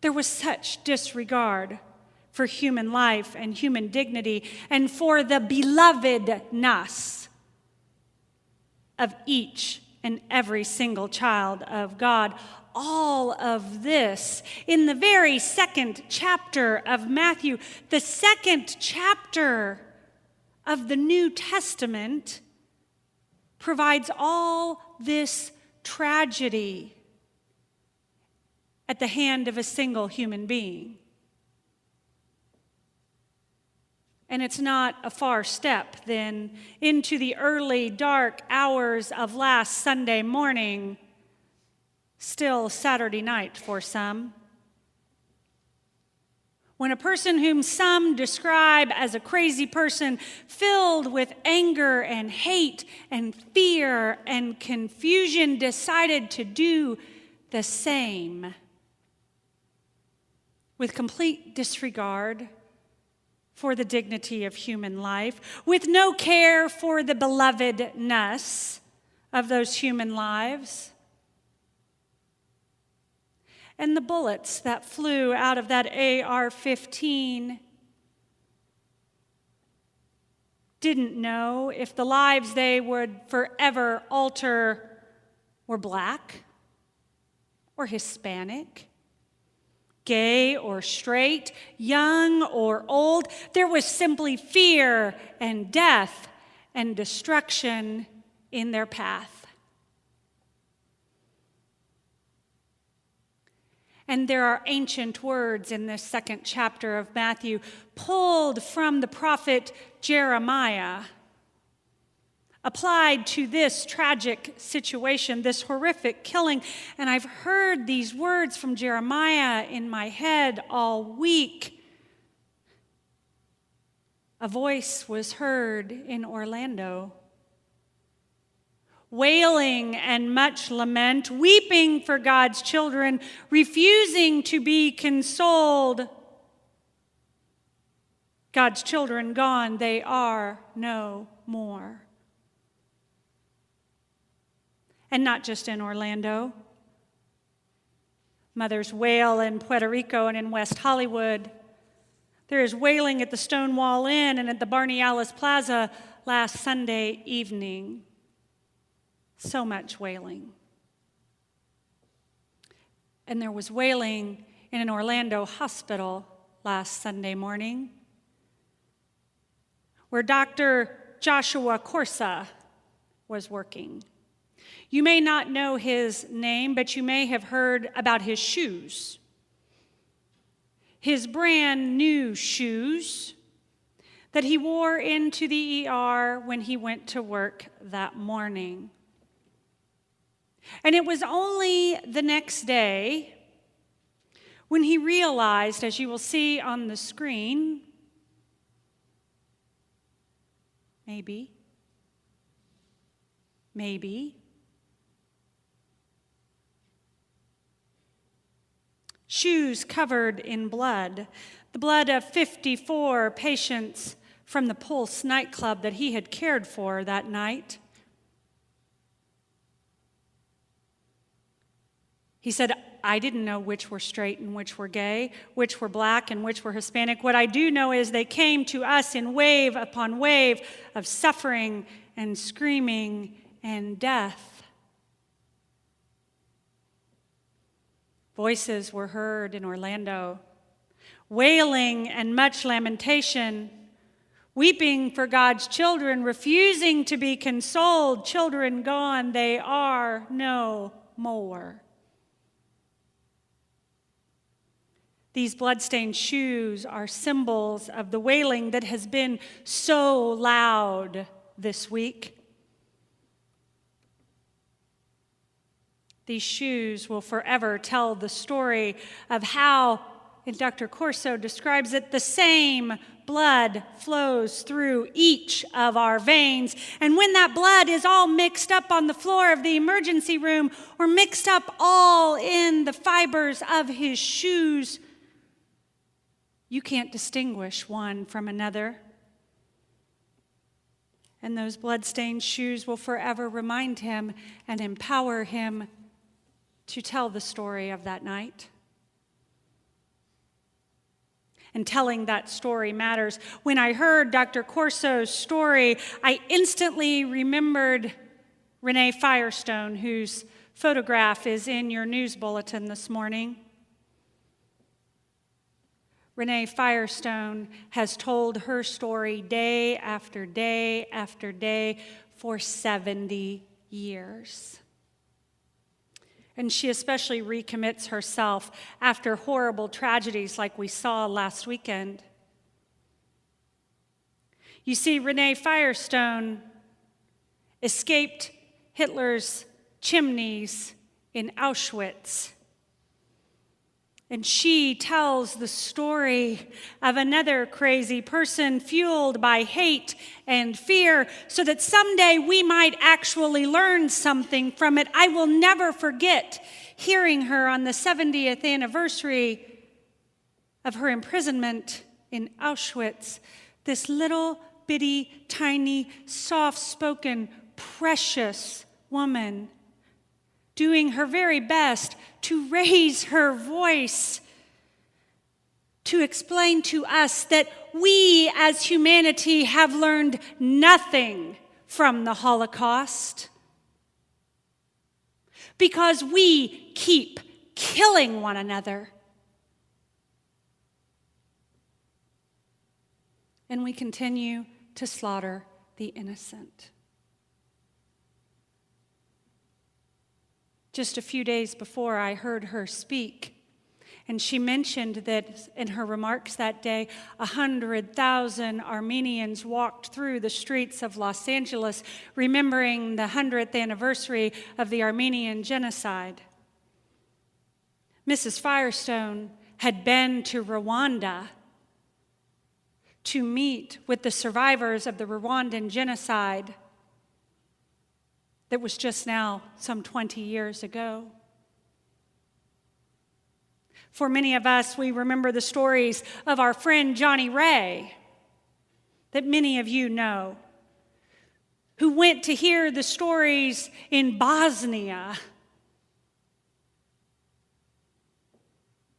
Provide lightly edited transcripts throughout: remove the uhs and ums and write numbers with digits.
There was such disregard for human life and human dignity and for the belovedness of each and every single child of God. All of this in the very second chapter of Matthew, the second chapter of the New Testament, provides all this tragedy at the hand of a single human being. And it's not a far step then into the early dark hours of last Sunday morning, still Saturday night for some, when a person whom some describe as a crazy person, filled with anger and hate and fear and confusion, decided to do the same with complete disregard for the dignity of human life, with no care for the belovedness of those human lives. And the bullets that flew out of that AR-15 didn't know if the lives they would forever alter were black or Hispanic, gay or straight, young or old. There was simply fear and death and destruction in their path. And there are ancient words in this second chapter of Matthew pulled from the prophet Jeremiah, applied to this tragic situation, this horrific killing. And I've heard these words from Jeremiah in my head all week. A voice was heard in Orlando, wailing and much lament, weeping for God's children, refusing to be consoled. God's children gone, they are no more. And not just in Orlando. Mothers wail in Puerto Rico and in West Hollywood. There is wailing at the Stonewall Inn and at the Barney Alice Plaza last Sunday evening. So much wailing. And there was wailing in an Orlando hospital last Sunday morning, where Dr. Joshua Corsa was working. You may not know his name, but you may have heard about his shoes. His brand new shoes that he wore into the ER when he went to work that morning. And it was only the next day when he realized, as you will see on the screen, maybe, shoes covered in blood, the blood of 54 patients from the Pulse nightclub that he had cared for that night. He said, I didn't know which were straight and which were gay, which were black and which were Hispanic. What I do know is they came to us in wave upon wave of suffering and screaming and death. Voices were heard in Orlando, wailing and much lamentation, weeping for God's children, refusing to be consoled. Children gone, they are no more. These bloodstained shoes are symbols of the wailing that has been so loud this week. These shoes will forever tell the story of how, and Dr. Corso describes it, the same blood flows through each of our veins. And when that blood is all mixed up on the floor of the emergency room or mixed up all in the fibers of his shoes, you can't distinguish one from another. And those blood-stained shoes will forever remind him and empower him to tell the story of that night. And telling that story matters. When I heard Dr. Corso's story, I instantly remembered Renee Firestone, whose photograph is in your news bulletin this morning. Renee Firestone has told her story day after day after day for 70 years. And she especially recommits herself after horrible tragedies like we saw last weekend. You see, Renee Firestone escaped Hitler's chimneys in Auschwitz. And she tells the story of another crazy person fueled by hate and fear so that someday we might actually learn something from it. I will never forget hearing her on the 70th anniversary of her imprisonment in Auschwitz. This little bitty, tiny, soft-spoken, precious woman doing her very best to raise her voice to explain to us that we as humanity have learned nothing from the Holocaust because we keep killing one another. And we continue to slaughter the innocent. Just a few days before, I heard her speak, and she mentioned that in her remarks that day, 100,000 Armenians walked through the streets of Los Angeles, remembering the 100th anniversary of the Armenian genocide. Mrs. Firestone had been to Rwanda to meet with the survivors of the Rwandan genocide that was just now some 20 years ago. For many of us, we remember the stories of our friend Johnny Ray, that many of you know, who went to hear the stories in Bosnia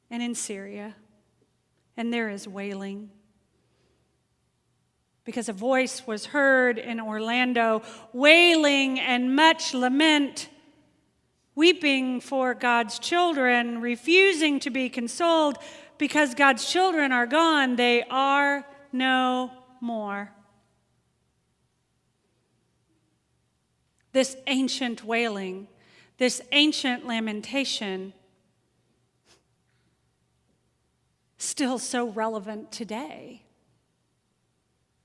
and in Syria, and there is wailing. Because a voice was heard in Orlando, wailing and much lament, weeping for God's children, refusing to be consoled because God's children are gone. They are no more. This ancient wailing, this ancient lamentation, still so relevant today.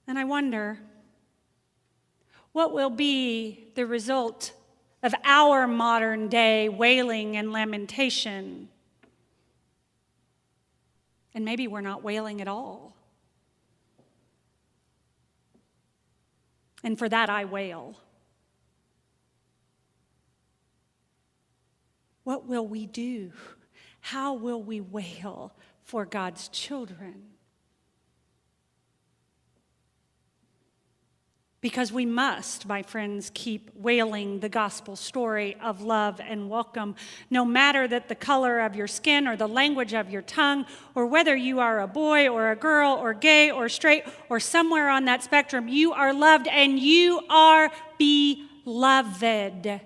And I wonder, what will be the result of our modern day wailing and lamentation? And maybe we're not wailing at all. And for that I wail. What will we do? How will we wail for God's children? Because we must, my friends, keep wailing the gospel story of love and welcome, no matter that the color of your skin or the language of your tongue, or whether you are a boy or a girl or gay or straight or somewhere on that spectrum, you are loved and you are beloved.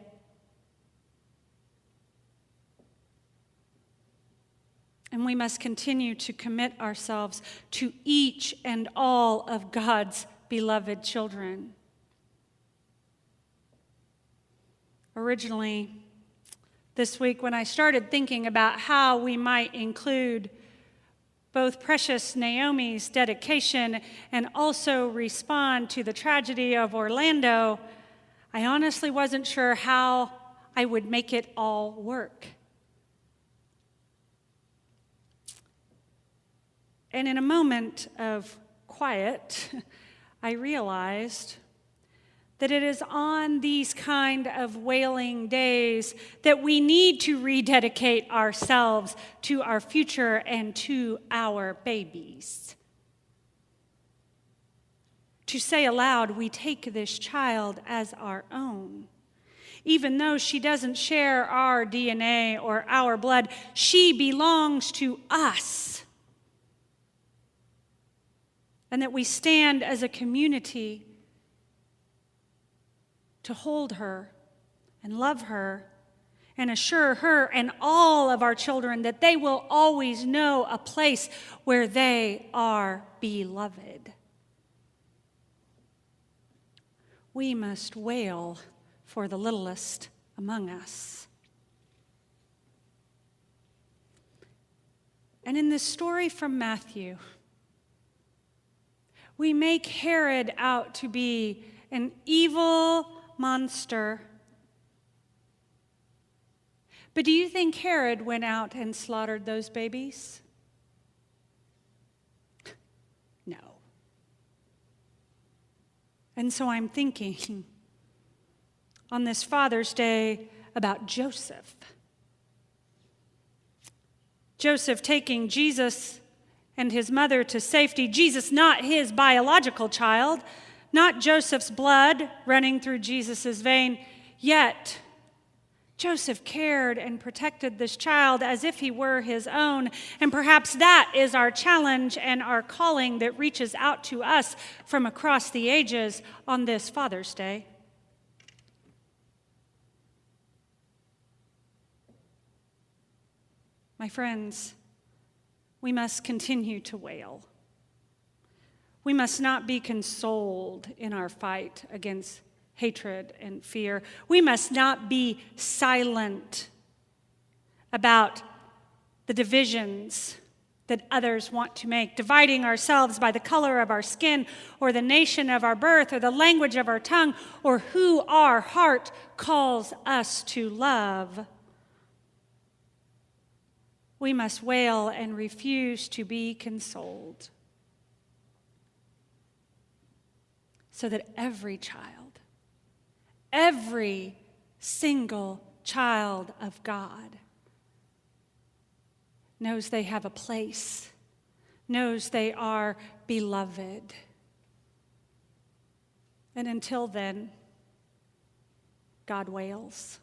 And we must continue to commit ourselves to each and all of God's beloved children. Originally, this week, when I started thinking about how we might include both precious Naomi's dedication and also respond to the tragedy of Orlando, I honestly wasn't sure how I would make it all work. And in a moment of quiet, I realized that it is on these kind of wailing days that we need to rededicate ourselves to our future and to our babies. To say aloud, we take this child as our own. Even though she doesn't share our DNA or our blood, she belongs to us. and that we stand as a community to hold her and love her and assure her and all of our children that they will always know a place where they are beloved. We must wail for the littlest among us. And in this story from Matthew, we make Herod out to be an evil monster. But do you think Herod went out and slaughtered those babies? No. And so I'm thinking on this Father's Day about Joseph. Joseph taking Jesus and his mother to safety. Jesus, not his biological child, not Joseph's blood running through Jesus' vein, yet Joseph cared and protected this child as if he were his own. And perhaps that is our challenge and our calling that reaches out to us from across the ages on this Father's Day. My friends, we must continue to wail. We must not be consoled in our fight against hatred and fear. We must not be silent about the divisions that others want to make, dividing ourselves by the color of our skin or the nation of our birth or the language of our tongue or who our heart calls us to love. We must wail and refuse to be consoled so that every child, every single child of God knows they have a place, knows they are beloved. And until then, God wails.